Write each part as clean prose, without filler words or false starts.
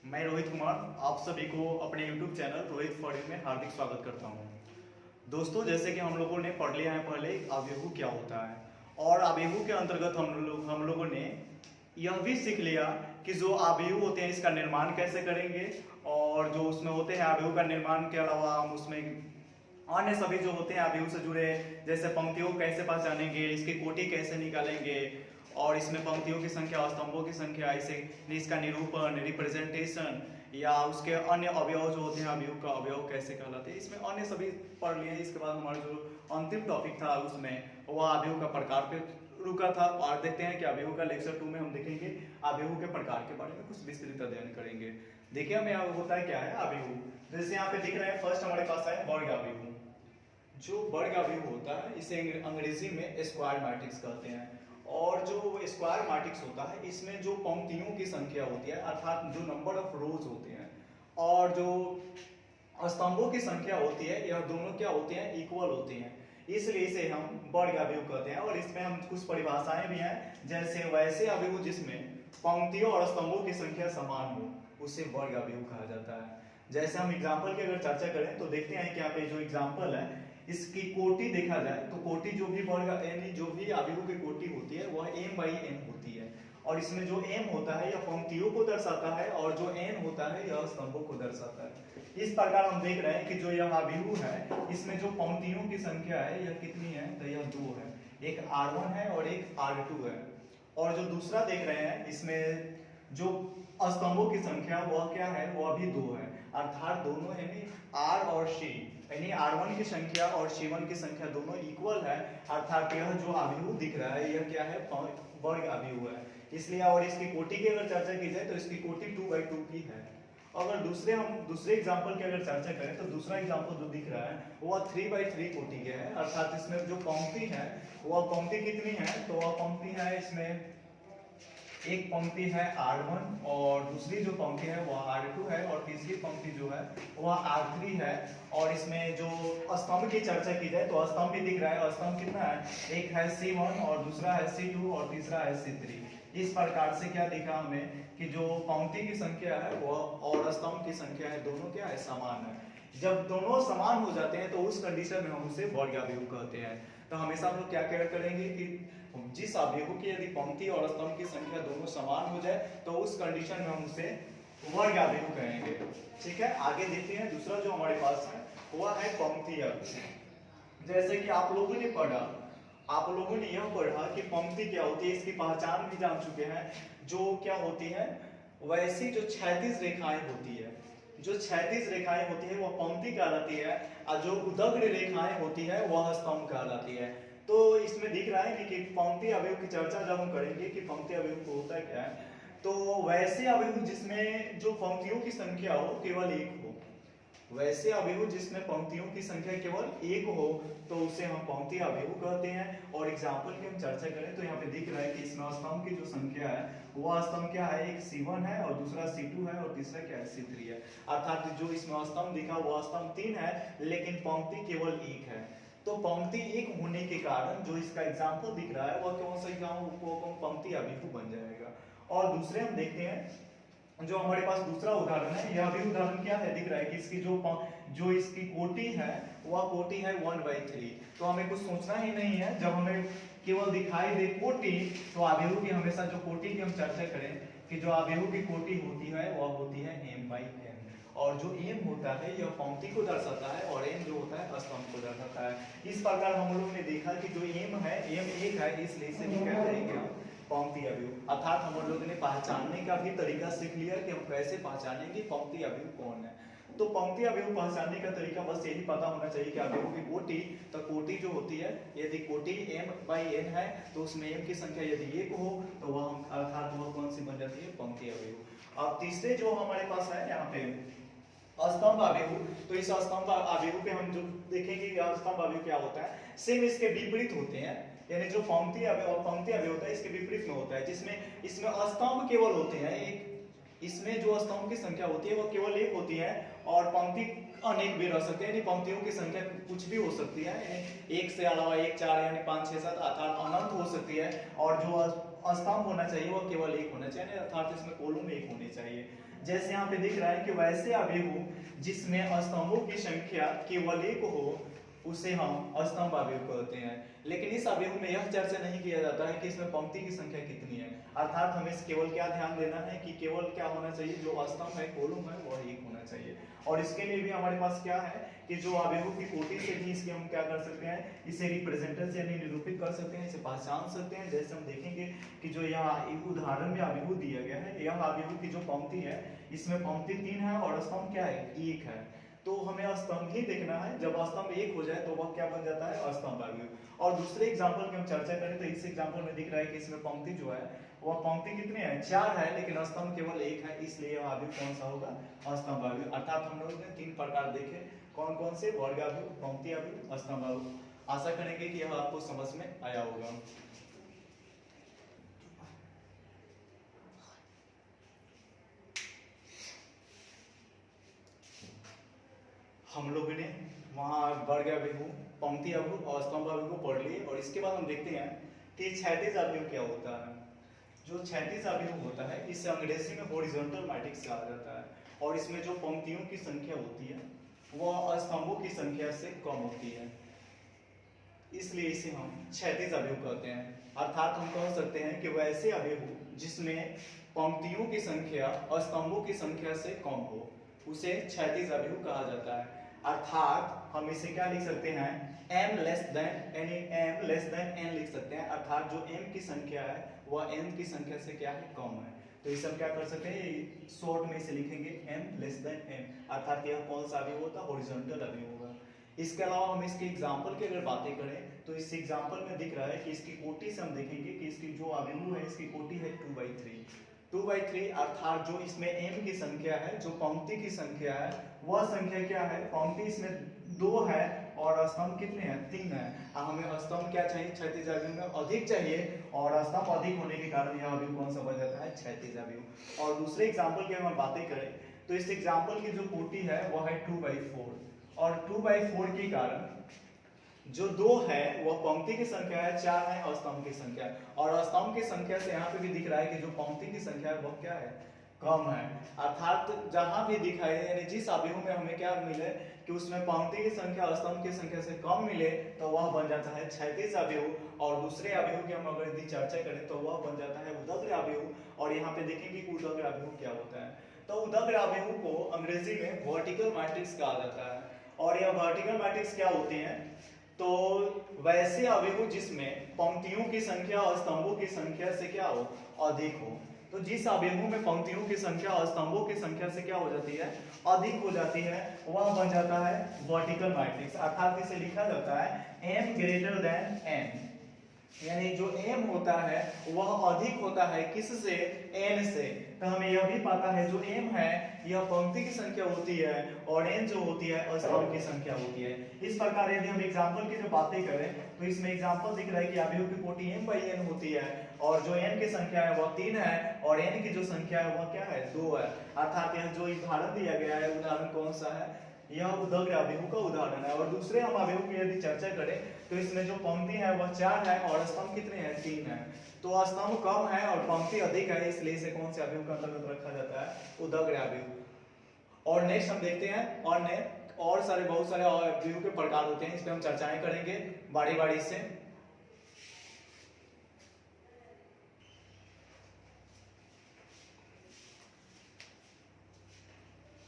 मैं रोहित कुमार आप सभी को अपने YouTube channel Rohit for you में हार्दिक स्वागत करता हूं। दोस्तों, जैसे कि हम लोगों ने पढ़ लिया है पहले आबेहू क्या होता है, और आबेहू के अंतर्गत हम लोगों ने यह भी सीख लिया कि जो आबेहू होते हैं इसका निर्माण कैसे करेंगे, और जो उसमें होते हैं आबेहू का निर्माण के अलावा हम उसमें अन्य सभी जो होते हैं आबेहू से जुड़े, जैसे पंक्तियों को कैसे पहचानेंगे, इसकी कोटि कैसे निकालेंगे, और इसमें पंक्तियों की संख्या, स्तंभों की संख्या, इसे इसका निरूपण, रिप्रेजेंटेशन, या उसके अन्य अवयव जो होते हैं आबेहू का अवयव कैसे कहलाते हैं, इसमें अन्य सभी पढ़ लिए। इसके बाद हमारा जो अंतिम टॉपिक था उसमें वह आबेहू का प्रकार पे रुका था, और देखते हैं कि आबेहू का लेक्चर 2 में हम देखेंगे आबेहू के प्रकार के बारे में कुछ विस्तृत अध्ययन करेंगे। देखिए हमें यहाँ होता है क्या है आबेहू। जैसे यहाँ पे दिख रहे हैं, फर्स्ट हमारे पास है वर्ग आबेहू। जो वर्ग आबेहू होता है इसे अंग्रेजी में स्क्वायर मैट्रिक्स कहते हैं, और जो स्क्वायर मैट्रिक्स होता है इसमें जो पंक्तियों की संख्या होती है, अर्थात जो नंबर ऑफ रोज होते हैं, और जो स्तंभों की संख्या होती है, यह दोनों क्या होते हैं, इक्वल होते हैं, इसलिए इसे हम वर्ग आबेहू कहते हैं। और इसमें हम कुछ परिभाषाएं भी हैं, जैसे वैसे आबेहू जिसमें पंक्तियों और स्तंभों की संख्या समान हो उसे वर्ग आबेहू कहा जाता है। जैसे हम एग्जाम्पल की अगर चर्चा करें तो देखते हैं कि यहाँ पे जो एग्जाम्पल है, इसकी कोटि देखा जाए तो कोटि जो भी वर्ग यानी जो भी आबेहू की कोटि होती है वह m/n होती है, और इसमें जो m होता है यह पंक्तियों को दर्शाता है, और जो n होता है यह स्तंभों को दर्शाता है। इस प्रकार हम देख रहे हैं कि जो यह आबेहू है इसमें जो पंक्तियों की संख्या है यह कितनी है, तो यह 2 है, एक R1 है और एक R2 है। और जो दूसरा देख रहे हैं इसमें जो स्तंभों की संख्या वह क्या है, वह भी 2 है, अर्थात दोनों यानी R और C यानी R1 की संख्या और C1 की संख्या दोनों इक्वल है, अर्थात यह जो आबेहू दिख रहा है यह क्या है, वर्ग आबेहू है। इसलिए और इसकी कोटि की अगर चर्चा की जाए तो इसकी कोटि 2/2 की है। अगर दूसरे एग्जांपल की अगर चर्चा करें तो दूसरा एग्जांपल जो दिख रहा है वह 3/3 कोटि के है, अर्थात इसमें जो पंक्ति है वह पंक्ति कितनी है, तो वह पंक्ति है, इसमें एक पंक्ति है R1 और दूसरी जो पंक्ति है वह R2 है, और तीसरी पंक्ति जो है वह R3 है। और इसमें जो स्तंभ की चर्चा की जाए तो स्तंभ भी दिख रहा है, स्तंभ कितना है, एक है C1 और दूसरा है C2 और तीसरा है C3। इस प्रकार से क्या दिखा हमें कि जो पंक्ति की संख्या है वह और स्तंभ की संख्या है दोनों क्या है, समान है। जब दोनों समान हो जाते हैं तो उस कंडीशन में हम उसे वर्ग आबेहू कहते हैं। तो हमेशा हम लोग क्या करेंगे कि जिस आबेहू की यदि पंक्ति और स्तंभ की संख्या दोनों समान हो जाए तो उस कंडीशन में हम उसे वर्ग आबेहू कहेंगे। ठीक है, आगे देखते हैं दूसरा जो हमारे पास है वह है पंक्ति आबेहू। जैसे कि आप लोगों ने पढ़ा, आप लोगों ने यह पढ़ा कि पंक्ति क्या होती है, इसकी पहचान भी जान चुके हैं। जो क्या होती है, वैसी जो क्षैतिज रेखाएं होती है, जो क्षैतिज रेखाएं होती है वह पंक्ति कहलाती है, और जो उदग्र रेखाएं होती है वह स्तंभ कहलाती है। तो इसमें दिख रहा है कि पंक्ति आबेहू की चर्चा जब हम करेंगे कि पंक्ति आबेहू को होता क्या है, तो वैसे आबेहू जिसमें जो पंक्तियों की संख्या हो केवल 1 हो, वैसे आबेहू जिसमें पंक्तियों की संख्या केवल 1 हो तो उसे हम पंक्ति आबेहू कहते हैं। और एग्जाम्पल की हम चर्चा करें तो यहाँ पे दिख रहा है कि इसमें स्तंभ की जो संख्या है वह स्तंभ क्या है, एक C1 है और दूसरा C2 है और तीसरा क्या है, C3 है, अर्थात जो इसमें स्तंभ दिखा वह स्तंभ 3 है लेकिन पंक्ति केवल 1 है। तो पंक्ति 1 होने के कारण जो इसका एग्जाम्पल दिख रहा है वह कौन सा, वो पंक्ति आबेहू बन जाएगा। और दूसरे हम देखते हैं जो हमारे पास दूसरा उदाहरण है, यह भी उदाहरण क्या है, दिख रहा है कि इसकी जो इसकी कोटि है वह कोटि है 1/3। तो हमें कुछ सोचना ही नहीं है, जब हमें केवल दिखाई दे कोटि तो आबेहू की हमेशा जो कोटि की हम चर्चा करें कि जो आबेहू की कोटि होती है वह होती है m/n, और जो m होता है यह पंक्ति को दर्शाता है और n जो होता है स्तंभ को दर्शाता है। इस प्रकार हम लोग ने देखा कि जो m है, m 1 है, इसलिए इसे भी कहते हैं कि पंक्ति आबेहू, अर्थात हम लोगों ने पहचानने का भी तरीका सीख लिया कि हम कैसे पहचानेंगे पंक्ति आबेहू कौन है। तो पंक्ति आबेहू पहचानने का तरीका बस यही पता होना चाहिए कि आबेहू की कोटि, तो कोटि जो होती है यदि कोटि m/n है तो उसमें m की संख्या यदि 1 हो तो वह अर्थात वह कौन सी बन जाती है, पंक्ति आबेहू। अब तीसरे जो हमारे पास है यहाँ पे स्तंभ आबेहू, तो इस स्तंभ आबेहू पे हम जो देखेंगे स्तंभ आबेहू क्या होता है, सेम इसके विपरीत होते हैं, यानी जो पंक्ति आबेहू होता है इसके विपरीत में होता है, जिसमें इसमें स्तंभ केवल होते हैं एक, इसमें जो स्तंभ की संख्या होती है वो केवल 1 होती है, और पंक्ति अनेक भी रह सकते हैं, यानी पंक्तियों की संख्या कुछ भी हो सकती है, यानी 1 से अलावा 1, 4 यानी 5, 6, 7 अर्थात अनंत हो सकती है। और जो स्तंभ होना चाहिए वो केवल एक होना चाहिए, अर्थात इसमें कॉलम एक होने चाहिए। जैसे यहाँ पे दिख रहा है कि वैसे अवयव जिसमें स्तंभों की संख्या केवल एक हो उसे हम स्तंभ अवयव कहते हैं। लेकिन इस अवयव में यह चर्चा नहीं किया जाता है कि इसमें पंक्ति की संख्या कितनी है, अर्थात हमें केवल क्या ध्यान देना है कि केवल क्या होना चाहिए, जो स्तंभ है कॉलम है वह एक होना चाहिए। और इसके लिए भी हमारे पास क्या है कि जो अवयवों की कोटि से भी इसके हम क्या कर सकते हैं, इसे रिप्रेजेंटर से यानी निरूपित कर सकते हैं, इसे पहचान सकते हैं। जैसे हम देखेंगे कि जो यहाँ एक उदाहरण में अवयव दिया गया है, यह अवयव की जो पंक्ति है इसमें पंक्ति 3 है और स्तंभ क्या है, 1 है। तो हमें स्तंभ ही देखना है, जब स्तंभ 1 हो जाए तो वह क्या बन जाता है, स्तंभ अवयव। और दूसरे एग्जांपल की हम चर्चा करें तो इस एग्जांपल में दिख रहा है कि इसमें पंक्ति जो है वह पंक्ति कितनी है, 4 है, लेकिन स्तंभ केवल 1 है, इसलिए यह अवयव कौन सा होगा, स्तंभ अवयव। अर्थात हम लोगों ने 3 प्रकार देखे, कौन कौन से, वर्ग अवयव, पंक्ति अवयव, स्तंभ अवयव। आशा करेंगे कि यह आपको समझ में आया होगा। हम लोगों ने वहाँ वर्ग अवयव, पंक्ति अवयव और स्तंभ अवयव को पढ़ लिए, और इसके बाद हम देखते हैं कि क्षैतिज अवयव क्या होता है। जो क्षैतिज अवयव होता है इसे अंग्रेजी में हॉरिजॉन्टल मैट्रिक्स कहा जाता है, और इसमें जो पंक्तियों की संख्या होती है वह स्तंभों की संख्या से कम होती है, इसलिए इसे हम क्षैतिज अवयव कहते हैं। अर्थात हम कह सकते हैं कि वैसे अवयव जिसमें पंक्तियों की संख्या और स्तंभों की संख्या से कम हो उसे क्षैतिज अवयव कहा जाता है। अर्थात हम इसे क्या लिख सकते हैं, m लेस देन यानी m लेस देन n लिख सकते हैं, अर्थात जो m की संख्या है वह n की संख्या से क्या है, कम है। तो इसे हम क्या कर सकते हैं, शॉर्ट में इसे लिखेंगे m लेस देन n, अर्थात यह कौन सा अवयव होता है, हॉरिजॉन्टल अवयव होगा। इसके अलावा हम इसके एग्जाम्पल की अगर बातें करें तो इस एग्जाम्पल में दिख रहा है कि इसकी कोटि से हम देखेंगे कि इसकी जो अवयव है इसकी कोटि है 2/3। 2/3 अर्थात जो इसमें m की संख्या है, जो पंक्ति की संख्या है वह संख्या क्या है, पंक्ति इसमें 2 है और स्तंभ कितने हैं, 3 है। हमें स्तंभ क्या चाहिए, क्षैतिज अवयव में अधिक चाहिए, और स्तंभ अधिक होने के कारण यह अवयव कौन सा बन जाता है, क्षैतिज अवयव। और दूसरे एग्जाम्पल की अगर हम बातें करें तो इस एग्जाम्पल की जो कोटि है वह है 2/4, और 2/4 के कारण जो 2 है वह पंक्ति की संख्या है, 4 है और स्तंभ की संख्या, और स्तंभ की संख्या से यहाँ पे भी दिख रहा है कि जो पंक्ति की संख्या है वह क्या है, कम है। अर्थात जहां भी दिखाई दे यानी जिस अवयव में हमें क्या मिले कि उसमें पंक्ति की संख्या और स्तंभ की संख्या से कम मिले तो वह बन जाता है क्षैतिज अवयव, और दूसरे अवयव की हम अगर यदि चर्चा करें तो वह बन जाता है उदग्र अवयव। और यहाँ पे देखेंगे कि उदग्र अवयव क्या होता है, तो उदग्र अवयव को अंग्रेजी में वर्टिकल मैट्रिक्स कहा जाता है। और यह वर्टिकल मैट्रिक्स क्या होते हैं, तो वैसे अवयव जिसमें पंक्तियों की संख्या और स्तंभों की संख्या से क्या हो, अधिक हो। तो जिस अवयव में पंक्तियों की संख्या और स्तंभों की संख्या से क्या हो जाती है, अधिक हो जाती है, वह बन जाता है वर्टिकल मैट्रिक्स। अर्थात इसे लिखा जाता है m ग्रेटर देन n, यानी जो m होता है वह अधिक होता है किससे, n से। तो हमें यह भी पता है जो m है यह पंक्ति की संख्या होती है और n जो होती है स्तंभ की संख्या होती है। इस प्रकार यदि हम एग्जांपल की जो बातें करें तो इसमें एग्जांपल दिख रहा है कि अवयव की कोटि m/n होती है, और जो n की संख्या है वह 3 है और n की जो संख्या है वह क्या है, 2 है। अर्थात यह जो उदाहरण दिया गया है, उदाहरण कौन सा है, यह उदग्र अवयव का उदाहरण है। और दूसरे हम अवयव की यदि चर्चा करें तो इसमें जो पंक्ति है वह 4 है और स्तंभ कितने हैं, 3 है। तो स्तंभ कम है और पंक्ति अधिक है, इसलिए इसे कौन से अवयव के अंतर्गत रखा जाता है, उदग्र अवयव। और नेक्स्ट हम देखते हैं और सारे बहुत सारे अवयव के प्रकार होते हैं, इस पर हम चर्चाएं करेंगे बारी बारी से।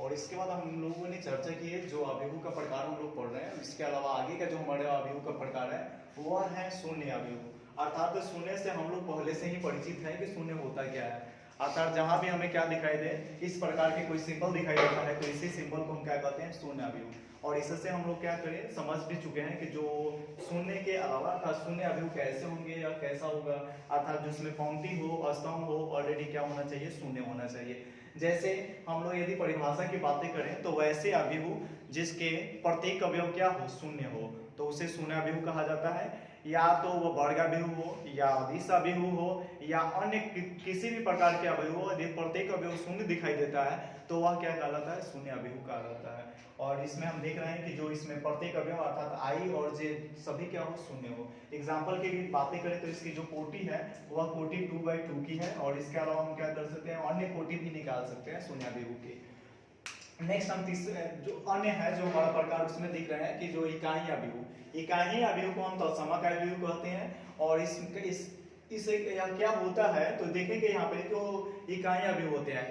और इसके बाद हम लोगों ने चर्चा की है जो अवयवों का प्रकार हम लोग पढ़ रहे हैं। इसके अलावा आगे का जो हमारे अवयवों का प्रकार है वह है शून्य अवयव। अर्थात शून्य से हम लोग पहले से ही परिचित हैं कि शून्य होता क्या है। अर्थात जहां भी हमें क्या दिखाई दे, इस प्रकार के कोई सिंबल दिखाई देता है तो इसी सिंबल को हम क्या कहते हैं, शून्य अवयव। और इससे हम लोग क्या करें, समझ भी चुके हैं कि जो शून्य के अलावा अर्थात शून्य अवयव कैसे होंगे या कैसा होगा, अर्थात जिसमें पंक्ति हो, स्तंभ हो, ऑलरेडी क्या होना चाहिए, शून्य होना चाहिए। जैसे हम लोग यदि परिभाषा की बातें करें तो वैसे अवयव जिसके प्रत्येक अवयव क्या हो, शून्य हो, तो उसे शून्य अवयव कहा जाता है। या तो वो बर्गा बिहू हो या दिशा बिहू हो या अन्य किसी भी प्रकार के अवयव हो, यदि प्रत्येक अवयव शून्य दिखाई देता है तो वह क्या कहलाता है, शून्य अवयव कहलाता है। और इसमें हम देख रहे हैं कि जो इसमें प्रत्येक अवयव अर्थात आई और जे सभी क्या हो, शून्य हो। एग्जाम्पल की बातें करें तो इसकी जो कोटि है वह कोटि 2/2 की है, और इसके अलावा हम क्या कर सकते हैं, अन्य कोटि भी निकाल सकते हैं शून्य अवयव की। नेक्स्ट हम तीसरे जो अन्य है जो हमारा प्रकार उसमें दिख रहे हैं कि जो इकाई अवयव, इकाई अवयव को हम तत्समक अवयव कहते हैं। और इसे क्या होता है तो देखेंगे यहाँ पे जो इकाई अवयव होते हैं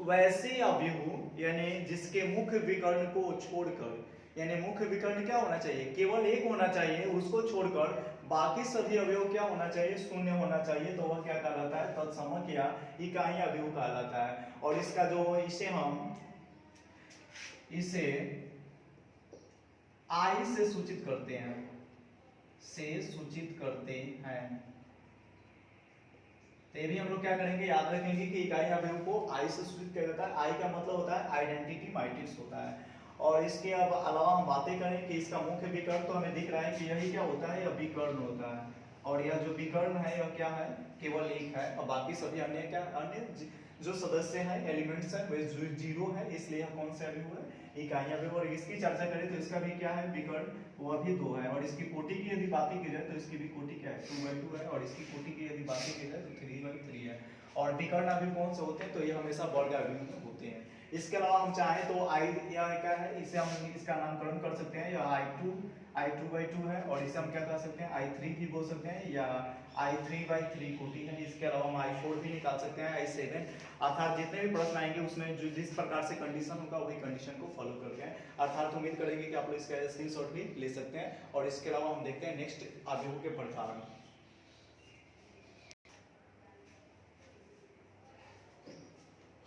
वैसे अवयव यानी जिसके मुख्य विकर्ण को छोड़कर, यानी मुख्य विकर्ण क्या होना चाहिए, केवल एक होना चाहिए, उसको छोड़कर बाकी सभी अवयव क्या होना चाहिए, शून्य होना चाहिए, तो वह क्या कहलाता है, तत्समक या इकाई अवयव कहलाता है। और इसका जो इसे आई से सूचित करते हैं, तो ये भी हम लोग क्या करेंगे, याद रखेंगे कि इकाई अवयव को आई से सूचित किया जाता है। आई का मतलब होता है आइडेंटिटी माइटिस होता है। और इसके अब अलावा हम बातें करें कि इसका मुख्य विकर्ण तो हमें दिख रहा है कि यही क्या होता है, यह विकर्ण होता है। और यह जो विकर्ण है यह क्या है, केवल एक है, और बाकी सभी अन्य जो सदस्य हैं, एलिमेंट्स हैं, वे जीरो है, इसलिए यह कौन सा अवयव है, इकाई अवयव। और इसकी चर्चा करें तो इसका भी क्या है, विकर्ण, वह भी 2 है। और इसकी कोटि की यदि बातें की जाए तो इसकी भी कोटि क्या है, 2/2 है। और इसकी कोटि की यदि बातें की जाए तो 3/3 है। और विकर्ण अवयव कौन से होते हैं, तो ये हमेशा वर्ग अवयव में होते हैं। इसके अलावा हम चाहें तो आई या क्या है, इसे हम इसका नामकरण कर सकते हैं, या I2/2 है। और इसे हम क्या कह सकते हैं, I3 भी बोल सकते हैं, या I3/3 कोटि है। इसके अलावा हम I4 भी निकाल सकते हैं, I7, अर्थात जितने भी प्रश्न आएंगे उसमें जो जिस प्रकार से कंडीशन होगा वही कंडीशन को फॉलो करते हैं। अर्थात उम्मीद करेंगे कि आप लोग इसका स्क्रीनशॉट भी ले सकते हैं। और इसके अलावा हम देखते हैं नेक्स्ट अवयव के प्रकार।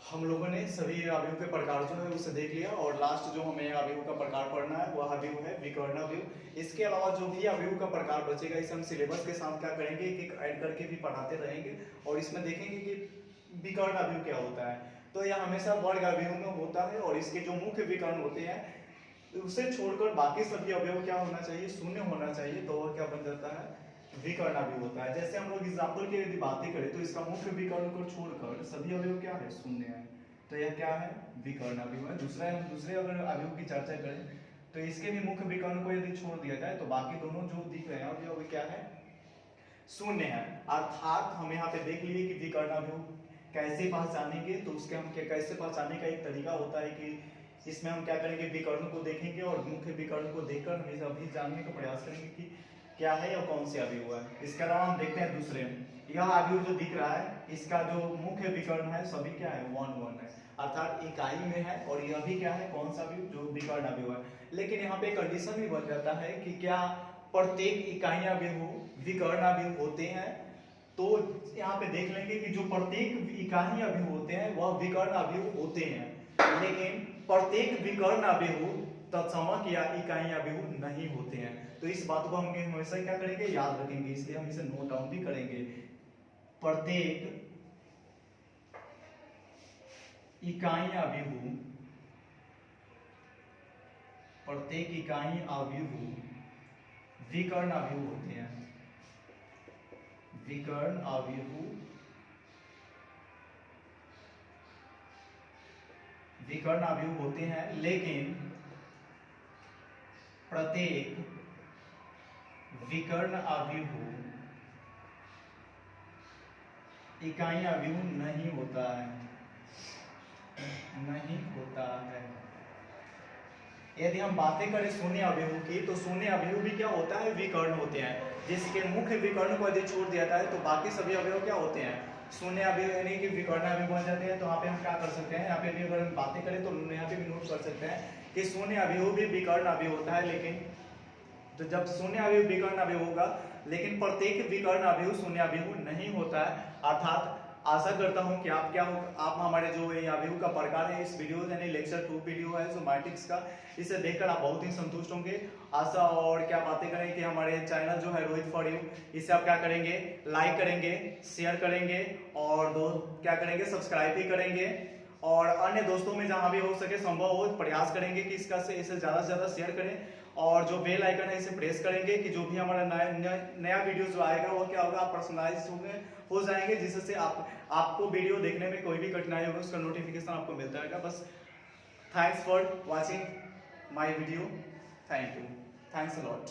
हम लोगों ने सभी अवयव के प्रकार जो है उसे देख लिया, और लास्ट जो हमें अवयव का प्रकार पढ़ना है वह अवयव है विकर्ण अवयव। इसके अलावा जो भी अवयव का प्रकार बचेगा इसे हम सिलेबस के साथ क्या करेंगे, एक ऐड करके भी पढ़ाते रहेंगे, और इसमें देखेंगे कि विकर्ण अवयव क्या होता है। तो यह हमेशा वर्ग अवयव में होता है, और इसके जो मुख्य विकर्ण होते हैं उसे छोड़कर बाकी सभी अवयव क्या होना चाहिए, शून्य होना चाहिए, तो वह क्या बन जाता है, विकर्ण अवयव होता है। जैसे हम लोग एग्जाम्पल की यदि बातें करें तो इसका मुख्य विकर्ण को छोड़कर सभी अवयव क्या है, शून्य है, तो यह क्या है, विकर्ण अवयव है। दूसरे अगर अवयव की चर्चा करें तो इसके भी मुख्य विकर्ण को यदि छोड़ दिया जाए तो बाकी दोनों जो दिख रहे हैं अवयव क्या है, शून्य है। अर्थात हम यहाँ पे देख लिए कि विकर्ण अवयव कैसे पहचानेंगे, तो उसके हम कैसे पहचानने का एक तरीका होता है कि इसमें हम क्या करेंगे, विकर्ण को देखेंगे और मुख्य विकर्ण को देखकर हम इसे अभी जानने का प्रयास करेंगे कि क्या है या कौन से अवयव है। इसके अलावा हम देखते हैं दूसरे, यह अवयव जो दिख रहा है इसका जो मुख्य विकर्ण है सभी क्या है, 1 है, अर्थात इकाई में है। और यह भी क्या है, कौन सा अवयव, जो विकर्ण अवयव है। लेकिन यहाँ पे कंडीशन भी बन जाता है कि क्या प्रत्येक इकाई अवयव विकर्ण अवयव होते हैं, तो यहाँ पे देख लेंगे कि जो प्रत्येक इकाई अवयव होते हैं वह विकर्ण अवयव होते हैं, लेकिन प्रत्येक विकर्ण अवयव तत्समक या इकाई अवयव नहीं होते हैं। तो इस बात को हम हमेशा क्या करेंगे, याद रखेंगे, इसलिए हम इसे नोट डाउन भी करेंगे। प्रत्येक इकाई अवयव विकर्ण अवयव होते हैं, विकर्ण अवयव होते हैं, लेकिन प्रत्येक विकर्ण अवयव इकाई अवयव नहीं होता है। यदि हम बातें करें शून्य अवयव की, तो शून्य अवयव भी क्या होता है, विकर्ण होते हैं, जिसके मुख्य विकर्ण को यदि छोड़ दिया जाए तो बाकी सभी अवयव क्या होते हैं, शून्य अवयव यानी कि विकर्ण अवयव बन जाते हैं। तो यहाँ पे हम क्या कर सकते हैं, यहाँ पे भी अगर हम बातें करें तो यहाँ पे भी नोट कर सकते हैं कि शून्य अवयव भी विकर्ण अवयव होता है, लेकिन तो जब शून्य अवयव विकर्ण अवयव होगा, लेकिन प्रत्येक विकर्ण अवयव शून्य अवयव नहीं होता है। अर्थात आशा करता हूं कि आप हमारे जो ये अवयव का प्रकार है इस वीडियो यानी लेक्चर 2 वीडियो है जो मैट्रिक्स का, इसे देखकर आप बहुत ही संतुष्ट होंगे। आशा और क्या बातें करें कि हमारे चैनल जो है रोहित फॉर यू, इसे आप क्या करेंगे, लाइक करेंगे, शेयर करेंगे, और क्या करेंगे, सब्सक्राइब भी करेंगे, और अन्य दोस्तों में जहां भी हो सके संभव हो प्रयास करेंगे कि इसे ज़्यादा से ज़्यादा शेयर करें। और जो बेल आइकन है इसे प्रेस करेंगे कि जो भी हमारा नया वीडियो जो आएगा वो क्या होगा, पर्सनलाइज हो जाएंगे, जिससे आपको वीडियो देखने में कोई भी कठिनाई होगी उसका नोटिफिकेशन आपको मिलता रहेगा। बस thanks for watching my video, thank you, thanks a lot.